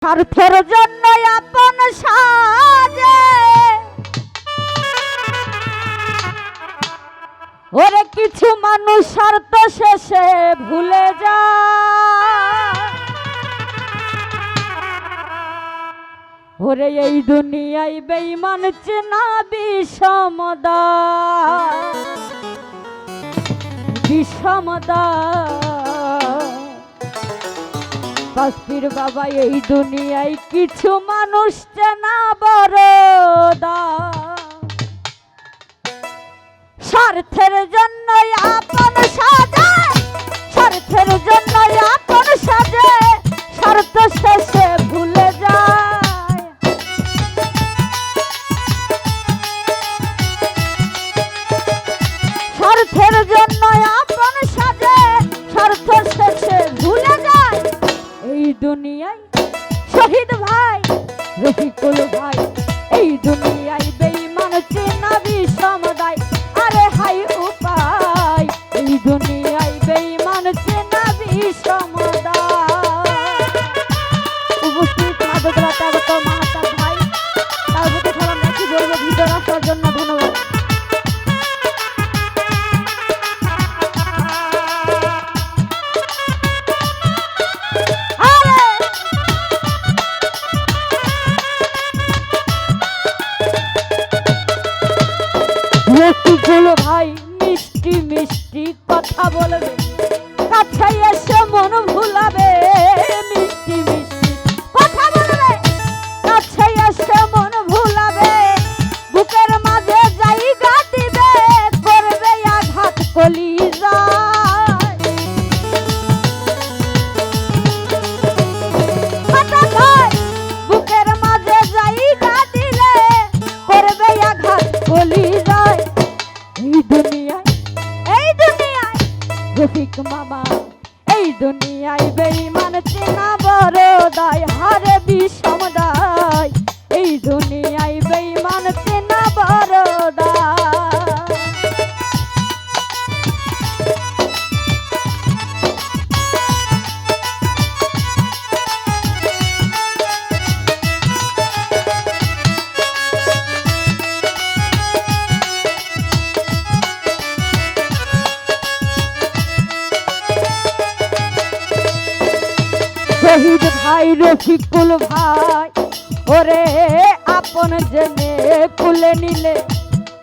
স্বার্থের জন্য আপন সাজে ওরে কিছু মানুষ স্বার্থ শেষে ভুলে যায়। ওরে এই দুনিয়ায় বেঈমান চেনা বিষমদায় বাস্তির বাবা এই দুনিয়ায় কিছু মানুষ চেনা বড়দা স্বার্থের জন্য আপন সাজে স্বার্থের জন্য আপন সাজে স্বার্থ শেষে ভুলে যায়। স্বার্থের জন্য আপন সাজে স্বার্থ শেষে ভুলে যায়। এই দুনিয়ায় শহীদ ভাই রফিকুল ভাই এই দুনিয়ায় বেঈমান চেনা বিষমদায়। আরে হাই উপায় এই দুনিয়ায় বেঈমান চেনা বিষমদায়। উপস্থিত মাদকরা তাগত মাহাতাব ভাই তার প্রতি সালাম রাখি বলবো ভিতর আসার জন্য ধন্যবাদ। রফিকুল ভাই মিষ্টি মিষ্টি কথা বলবে কাছে এসে মন ভুলাবে। মিষ্টি মিষ্টি কথা বলবে কাছে এসে মন ভুলাবে। বুকের মাঝে জায়গা দিবে করবে আঘাত কলিজায়। বুকের মাঝে জায়গা দিলে করবে আঘাত কলিজায়। এই দুনিয়ায় রফিক মামা এই দুনিয়ায় বেঈমান চেনা বড়দায়। হারে বিষমদায় এই দুনিয়ায় বেঈমান চেনা বড়দায়। শহীদ ভাই রফিকুল ভাই ওরে আপন জেনে কুলে নিলে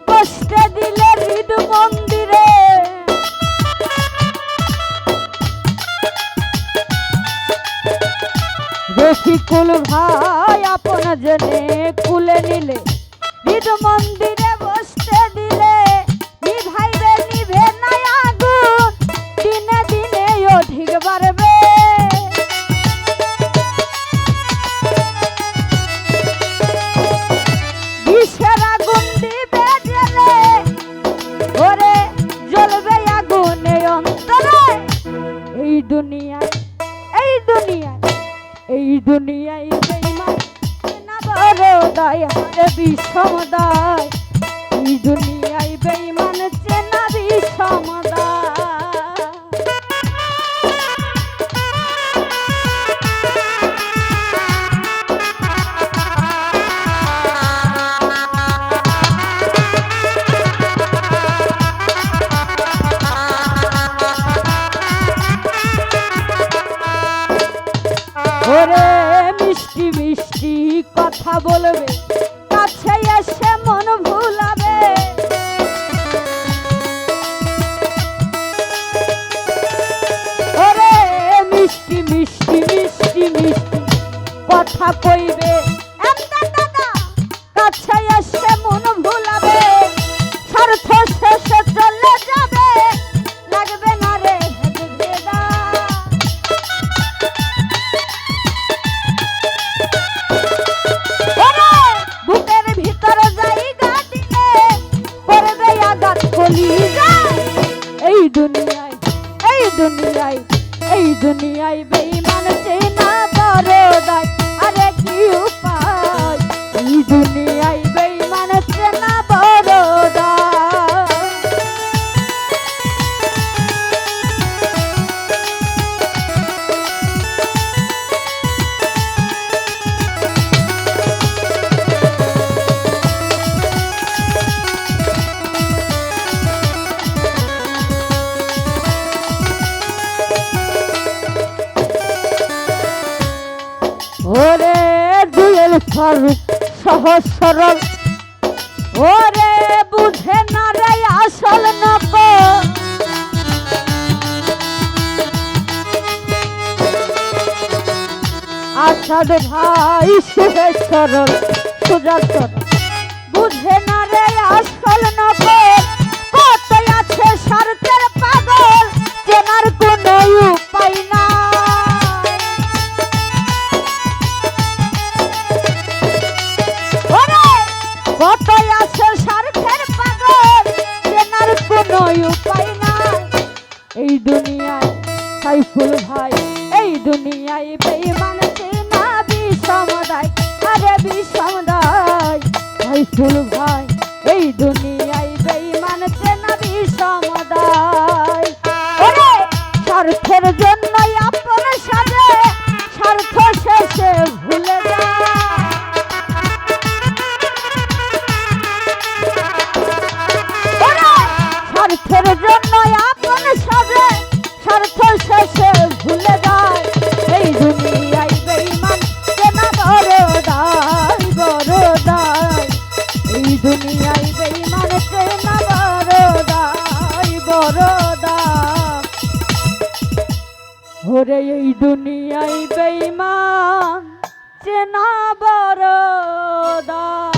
কষ্টে দিলে হৃদ মন্দিরে। রফিকুল ভাই আপন জেনে কুলে নিলে হৃদ মন্দিরে বসতে দিলে নিভাইবে নিভে না আগুন দিনে দিনে অধিক বাড়বে। এই দুনিয়ায় বেঈমান চেনা বড়দায়। হারে বিষমদায় এই দুনিয়ায় বেঈমান চেনা বিষমদায়। ওরে মিষ্টি মিষ্টি কথা বলবে কাছে এসে মন ভুলাবে। ওরে মিষ্টি মিষ্টি মিষ্টি মিষ্টি কথা কইবে কাছে এসে মন ভুলাবে। স্বার্থ শেষে চলে যাবে লাগবে না রে ভেদা। বুকের ভিতর জায়গা দিলে করবে আঘাত কলিজায়। এই দুনিয়ায় এই দুনিয়ায় এই দুনিয়ায় বেঈমান চেনা বড়দায়। আরে কি ওরে জুয়েল ফারুক সহজ সরল ওরে বুঝে না রে আসল নকল আসাদ ভাই সুবে সরল সুজা সরল বুঝে না রে আসল নকল কত আছে স্বার্থের পাগল চেনার কোনো উপায় না কত আছে স্বার্থের পাগল চেনার কোনো উপায় নাই এই দুনিয়ায় সাইফুল ভাই এই দুনিয়ায় বেঈমান চেনা বিষমদায় আরে বিষমদায় সাইফুল ভাই এই দুনিয়ায় বেঈমান চেনা বিষমদায় ওরে স্বার্থের জন্যই আপন সাজে স্বার্থ শেষে ভুলে যায় স্বার্থের জন্য আপন সাজে স্বার্থ শেষে ভুলে যায় এই দুনিয়ায় বেঈমান চেনা বড়দাই বড়দাই এই দুনিয়ায় বেঈমান চেনা বড়দাই বড়দাই ওরে এই দুনিয়ায় বেঈমান চেনা বড়দাই